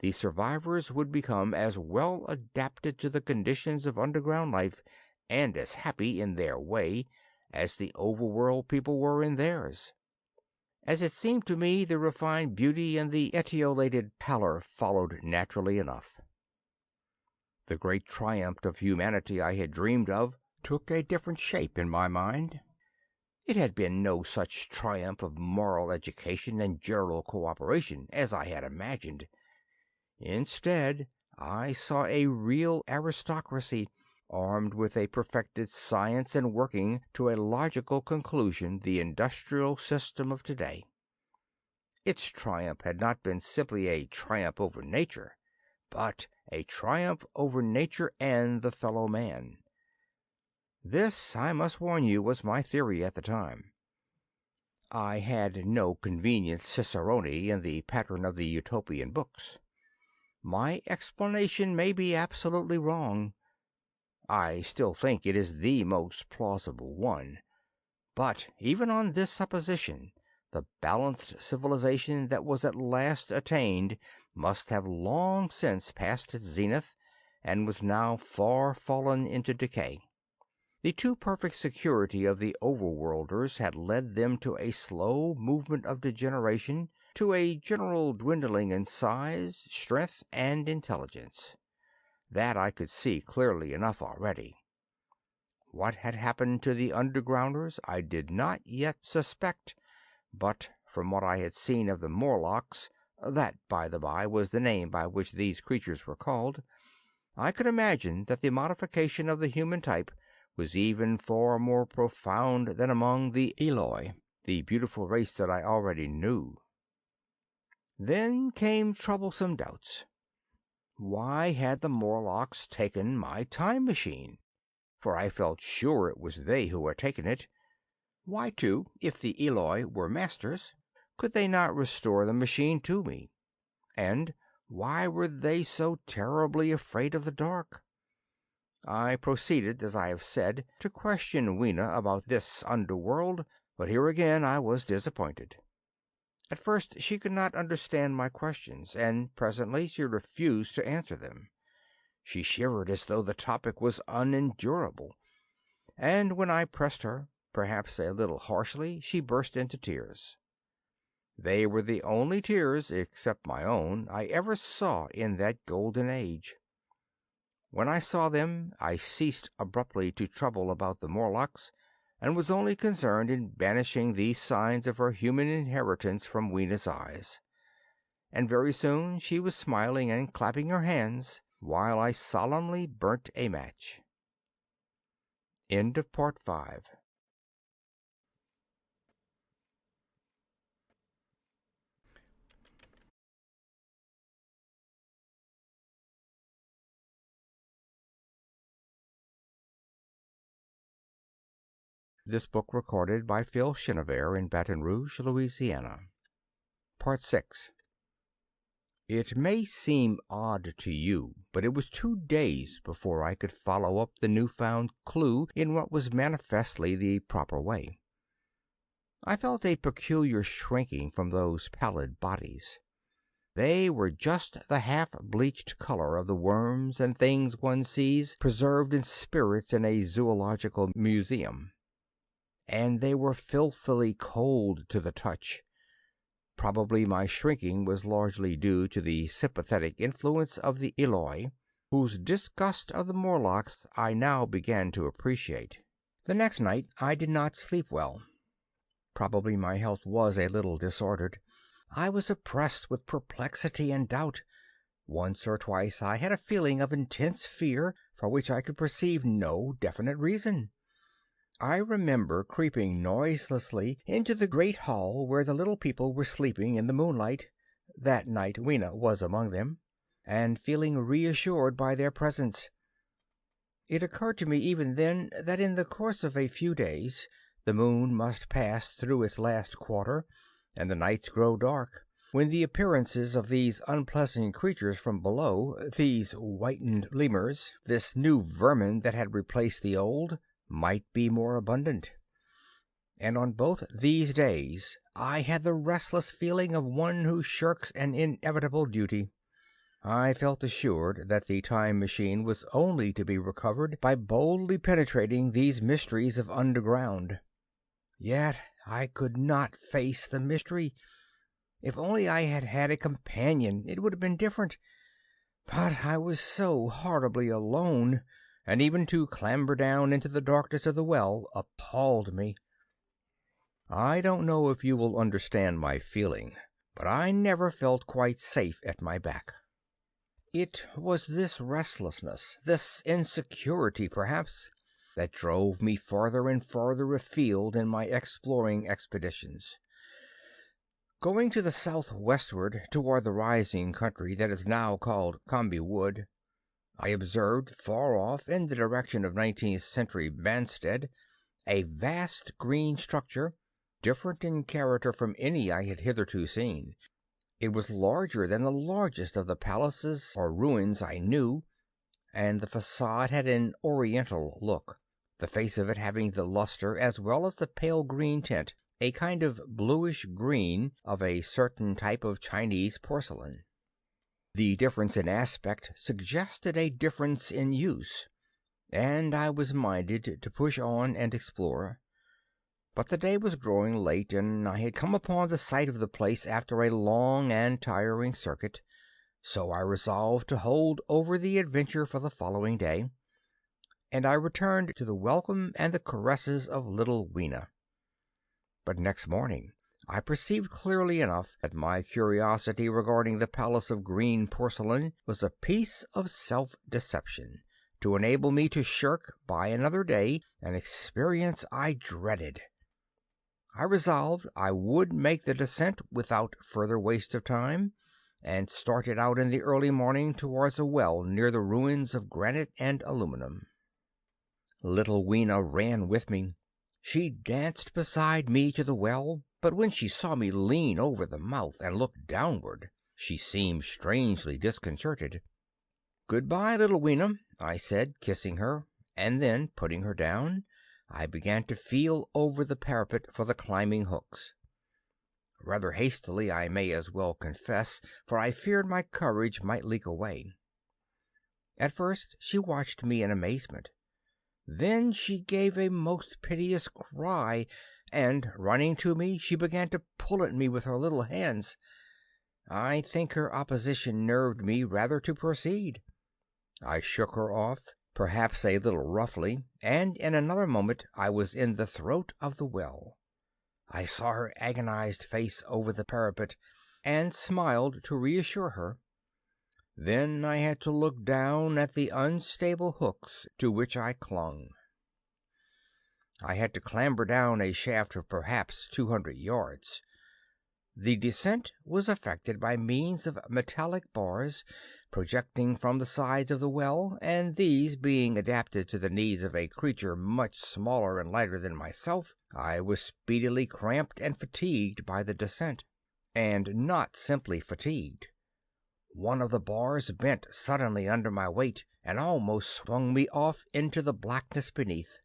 The survivors would become as well adapted to the conditions of underground life, and as happy in their way, as the overworld people were in theirs. As it seemed to me, the refined beauty and the etiolated pallor followed naturally enough. The great triumph of humanity I had dreamed of took a different shape in my mind. It had been no such triumph of moral education and general cooperation as I had imagined. Instead, I saw a real aristocracy, armed with a perfected science and working to a logical conclusion the industrial system of today. Its triumph had not been simply a triumph over nature, but a triumph over nature and the fellow man. This, I must warn you, was my theory at the time. I had no convenient cicerone in the pattern of the utopian books. My explanation may be absolutely wrong. I still think it is the most plausible one. But even on this supposition, the balanced civilization that was at last attained must have long since passed its zenith, and was now far fallen into decay. The too perfect security of the overworlders had led them to a slow movement of degeneration, to a general dwindling in size, strength, and intelligence. That I could see clearly enough already. What had happened to the undergrounders I did not yet suspect, but from what I had seen of the Morlocks, that, by the by, was the name by which these creatures were called, I could imagine that the modification of the human type was even far more profound than among the Eloi, the beautiful race that I already knew. Then came troublesome doubts. Why had the Morlocks taken my time machine? For I felt sure it was they who had taken it. Why, too, if the Eloi were masters, could they not restore the machine to me? And why were they so terribly afraid of the dark? I proceeded, as I have said, to question Weena about this underworld, but here again I was disappointed. At first she could not understand my questions, and presently she refused to answer them. She shivered as though the topic was unendurable, and when I pressed her, perhaps a little harshly, she burst into tears. They were the only tears, except my own, I ever saw in that golden age. When I saw them, I ceased abruptly to trouble about the Morlocks, and was only concerned in banishing these signs of her human inheritance from Weena's eyes. And very soon she was smiling and clapping her hands, while I solemnly burnt a match. End of Part 5. This book recorded by Phil Chenevert in Baton Rouge, Louisiana. Part 6. It may seem odd to you, but it was 2 days before I could follow up the newfound clue in what was manifestly the proper way. I felt a peculiar shrinking from those pallid bodies. They were just the half-bleached color of the worms and things one sees preserved in spirits in a zoological museum. And they were filthily cold to the touch. Probably my shrinking was largely due to the sympathetic influence of the Eloi, whose disgust of the Morlocks I now began to appreciate. The next night I did not sleep well. Probably my health was a little disordered. I was oppressed with perplexity and doubt. Once or twice I had a feeling of intense fear for which I could perceive no definite reason. I remember creeping noiselessly into the great hall where the little people were sleeping in the moonlight (that night Weena was among them), and feeling reassured by their presence. It occurred to me even then that in the course of a few days the moon must pass through its last quarter, and the nights grow dark, when the appearances of these unpleasant creatures from below, these whitened lemurs, this new vermin that had replaced the old, might be more abundant. And on both these days I had the restless feeling of one who shirks an inevitable duty. I felt assured that the time machine was only to be recovered by boldly penetrating these mysteries of underground. Yet I could not face the mystery. If only I had had a companion it would have been different. But I was so horribly alone, and even to clamber down into the darkness of the well appalled me. I don't know if you will understand my feeling, but I never felt quite safe at my back. It was this restlessness, this insecurity perhaps, that drove me farther and farther afield in my exploring expeditions. Going to the southwestward toward the rising country that is now called Comby Wood, I observed far off in the direction of 19th century Banstead a vast green structure, different in character from any I had hitherto seen. It was larger than the largest of the palaces or ruins I knew, and the facade had an oriental look, the face of it having the luster as well as the pale green tint, a kind of bluish green of a certain type of Chinese porcelain. The difference in aspect suggested a difference in use, and I was minded to push on and explore. But the day was growing late, and I had come upon the site of the place after a long and tiring circuit, so I resolved to hold over the adventure for the following day, and I returned to the welcome and the caresses of little Weena. But next morning I perceived clearly enough that my curiosity regarding the palace of green porcelain was a piece of self-deception, to enable me to shirk by another day an experience I dreaded. I resolved I would make the descent without further waste of time, and started out in the early morning towards a well near the ruins of granite and aluminum. Little Weena ran with me. She danced beside me to the well, but when she saw me lean over the mouth and look downward, she seemed strangely disconcerted. "Good-bye, little Weena," I said, kissing her, and then, putting her down, I began to feel over the parapet for the climbing hooks. Rather hastily, I may as well confess, for I feared my courage might leak away. At first she watched me in amazement. Then she gave a most piteous cry, and, running to me, she began to pull at me with her little hands. I think her opposition nerved me rather to proceed. I shook her off, perhaps a little roughly, and in another moment I was in the throat of the well. I saw her agonized face over the parapet, and smiled to reassure her. Then I had to look down at the unstable hooks to which I clung. I had to clamber down a shaft of perhaps 200 yards. The descent was effected by means of metallic bars projecting from the sides of the well, and these being adapted to the needs of a creature much smaller and lighter than myself, I was speedily cramped and fatigued by the descent. And not simply fatigued. One of the bars bent suddenly under my weight and almost swung me off into the blackness beneath.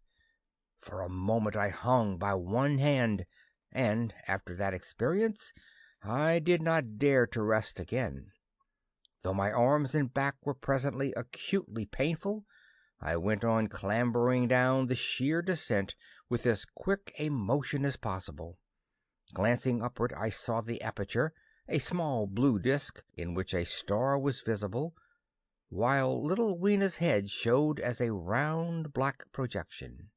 For a moment I hung by one hand, and after that experience I did not dare to rest again. Though my arms and back were presently acutely painful, I went on clambering down the sheer descent with as quick a motion as possible. Glancing upward, I saw the aperture, a small blue disk in which a star was visible, while little Weena's head showed as a round black projection.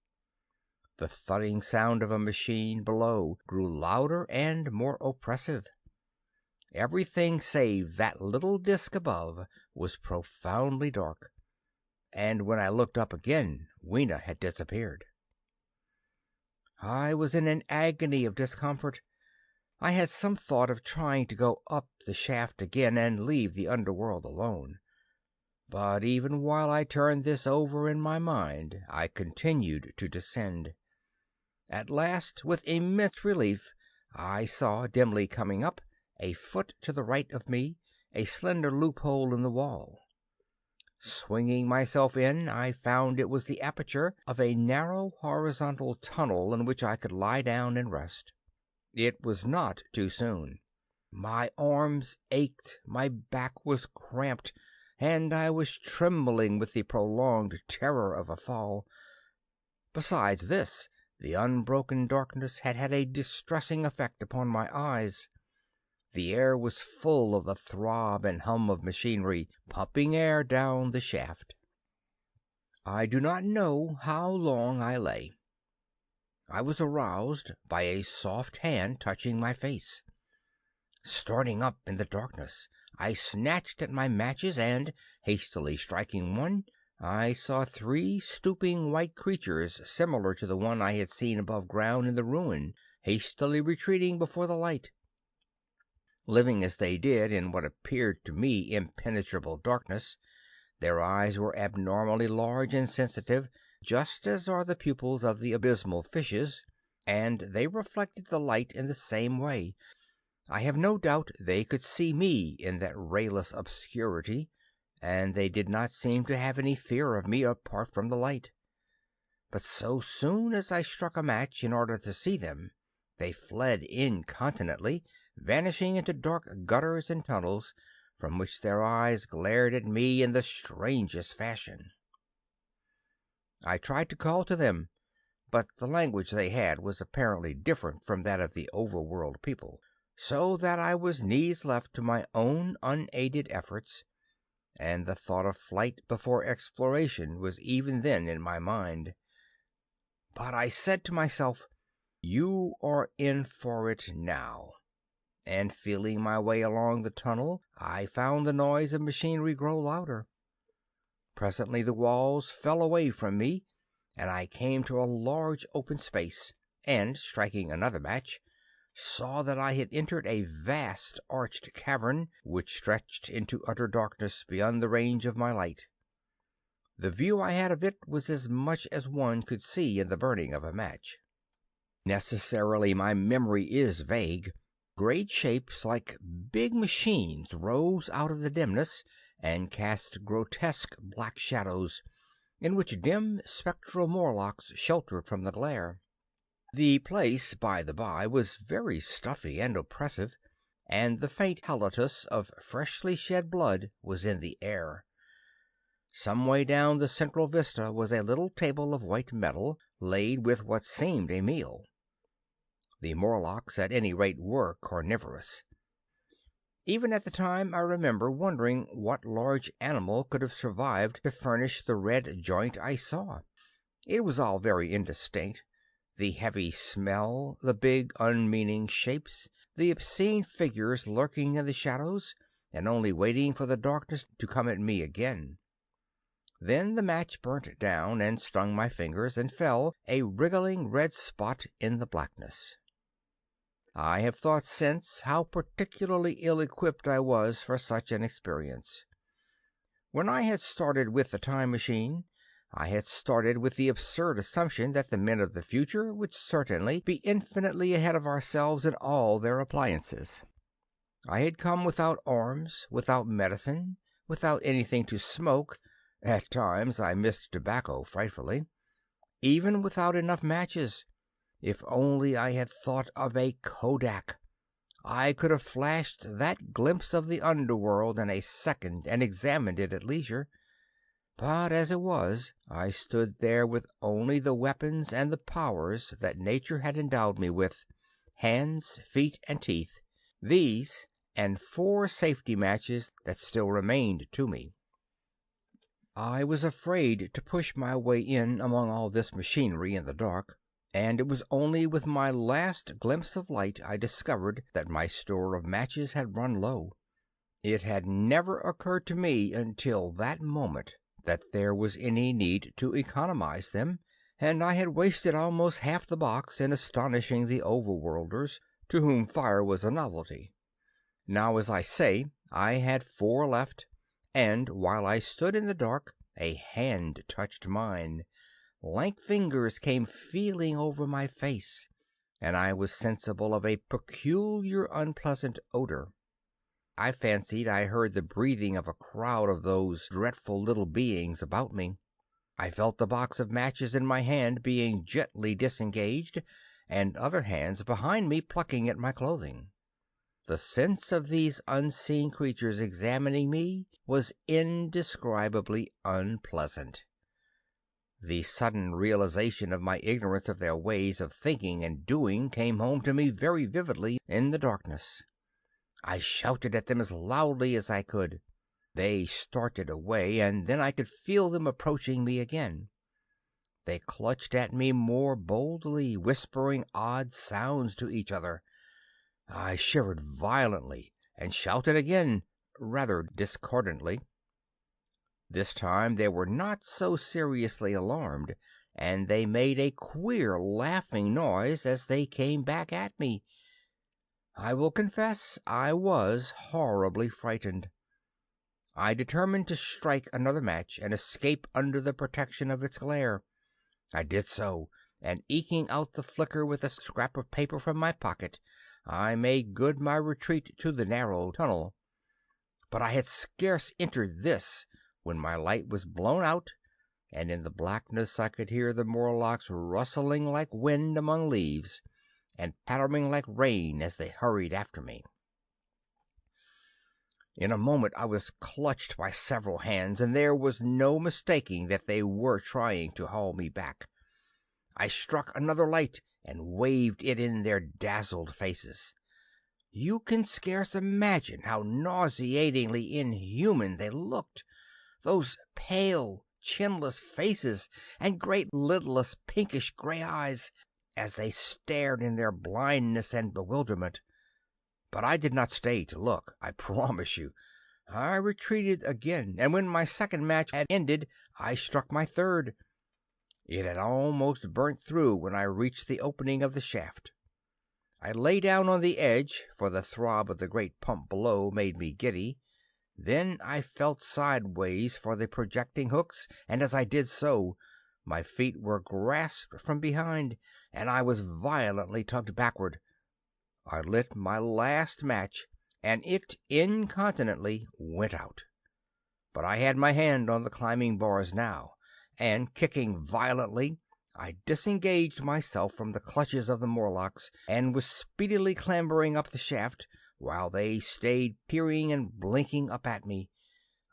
The thudding sound of a machine below grew louder and more oppressive. Everything save that little disk above was profoundly dark, and when I looked up again, Weena had disappeared. I was in an agony of discomfort. I had some thought of trying to go up the shaft again and leave the underworld alone. But even while I turned this over in my mind, I continued to descend. At last, with immense relief, I saw, dimly coming up, a foot to the right of me, a slender loophole in the wall. Swinging myself in, I found it was the aperture of a narrow horizontal tunnel in which I could lie down and rest. It was not too soon. My arms ached, my back was cramped, and I was trembling with the prolonged terror of a fall. Besides this, the unbroken darkness had had a distressing effect upon my eyes. The air was full of the throb and hum of machinery pumping air down the shaft. I do not know how long I lay. I was aroused by a soft hand touching my face. Starting up in the darkness, I snatched at my matches and, hastily striking one, I saw 3 stooping white creatures similar to the one I had seen above ground in the ruin, hastily retreating before the light. Living as they did in what appeared to me impenetrable darkness, their eyes were abnormally large and sensitive, just as are the pupils of the abysmal fishes, and they reflected the light in the same way. I have no doubt they could see me in that rayless obscurity, and they did not seem to have any fear of me apart from the light. But so soon as I struck a match in order to see them, they fled incontinently, vanishing into dark gutters and tunnels, from which their eyes glared at me in the strangest fashion. I tried to call to them, but the language they had was apparently different from that of the overworld people, so that I was needs left to my own unaided efforts, and the thought of flight before exploration was even then in my mind. But I said to myself, "You are in for it now," and feeling my way along the tunnel, I found the noise of machinery grow louder. Presently the walls fell away from me, and I came to a large open space, and, striking another match, saw that I had entered a vast arched cavern which stretched into utter darkness beyond the range of my light. The view I had of it was as much as one could see in the burning of a match. Necessarily my memory is vague. Great shapes like big machines rose out of the dimness and cast grotesque black shadows, in which dim spectral Morlocks sheltered from the glare. The place, by the by, was very stuffy and oppressive, and the faint halitus of freshly shed blood was in the air. Some way down the central vista was a little table of white metal, laid with what seemed a meal. The Morlocks, at any rate, were carnivorous. Even at the time I remember wondering what large animal could have survived to furnish the red joint I saw. It was all very indistinct. The heavy smell, the big unmeaning shapes, the obscene figures lurking in the shadows and only waiting for the darkness to come at me again. Then the match burnt down and stung my fingers and fell, a wriggling red spot in the blackness. I have thought since how particularly ill-equipped I was for such an experience. When I had started with the time machine, I had started with the absurd assumption that the men of the future would certainly be infinitely ahead of ourselves in all their appliances. I had come without arms, without medicine, without anything to smoke. At times I missed tobacco frightfully. Even without enough matches. If only I had thought of a kodak, I could have flashed that glimpse of the underworld in a second and examined it at leisure. But as it was, I stood there with only the weapons and the powers that nature had endowed me with, hands, feet, and teeth, these and 4 safety matches that still remained to me. I was afraid to push my way in among all this machinery in the dark, and it was only with my last glimpse of light I discovered that my store of matches had run low. It had never occurred to me until that moment that there was any need to economize them, and I had wasted almost half the box in astonishing the overworlders, to whom fire was a novelty. Now, as I say, I had 4 left, and while I stood in the dark, a hand touched mine. Lank fingers came feeling over my face, and I was sensible of a peculiar unpleasant odor. I fancied I heard the breathing of a crowd of those dreadful little beings about me. I felt the box of matches in my hand being gently disengaged, and other hands behind me plucking at my clothing. The sense of these unseen creatures examining me was indescribably unpleasant. The sudden realization of my ignorance of their ways of thinking and doing came home to me very vividly in the darkness. I shouted at them as loudly as I could. They started away, and then I could feel them approaching me again. They clutched at me more boldly, whispering odd sounds to each other. I shivered violently and shouted again, rather discordantly. This time they were not so seriously alarmed, and they made a queer laughing noise as they came back at me. I will confess I was horribly frightened. I determined to strike another match and escape under the protection of its glare. I did so, and eking out the flicker with a scrap of paper from my pocket, I made good my retreat to the narrow tunnel. But I had scarce entered this when my light was blown out, and in the blackness I could hear the Morlocks rustling like wind among leaves, and pattering like rain as they hurried after me. In a moment I was clutched by several hands, and there was no mistaking that they were trying to haul me back. I struck another light and waved it in their dazzled faces. You can scarce imagine how nauseatingly inhuman they looked, those pale, chinless faces and great lidless pinkish gray eyes, as they stared in their blindness and bewilderment. But I did not stay to look, I promise you. I retreated again, and when my second match had ended, I struck my third. It had almost burnt through when I reached the opening of the shaft. I lay down on the edge, for the throb of the great pump below made me giddy. Then I felt sideways for the projecting hooks, and as I did so, my feet were grasped from behind, and I was violently tugged backward. I lit my last match, and it incontinently went out. But I had my hand on the climbing bars now, and kicking violently, I disengaged myself from the clutches of the Morlocks, and was speedily clambering up the shaft, while they stayed peering and blinking up at me,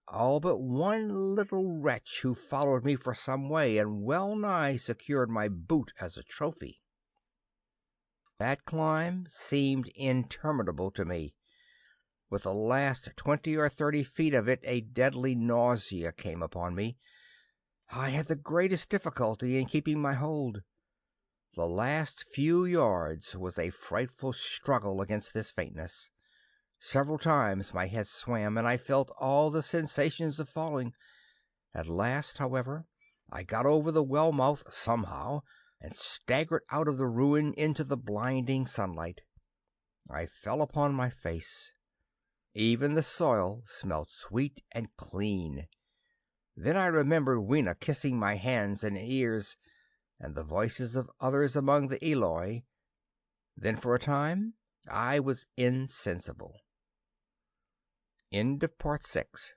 all but one little wretch who followed me for some way and well nigh secured my boot as a trophy. That climb seemed interminable to me. With the last 20 or 30 feet of it a deadly nausea came upon me. I had the greatest difficulty in keeping my hold. The last few yards was a frightful struggle against this faintness. Several times my head swam, and I felt all the sensations of falling. At last, however, I got over the well mouth somehow, and staggered out of the ruin into the blinding sunlight. I fell upon my face. Even the soil smelt sweet and clean. Then I remembered Weena kissing my hands and ears, and the voices of others among the Eloi. Then for a time I was insensible. End of Part 6.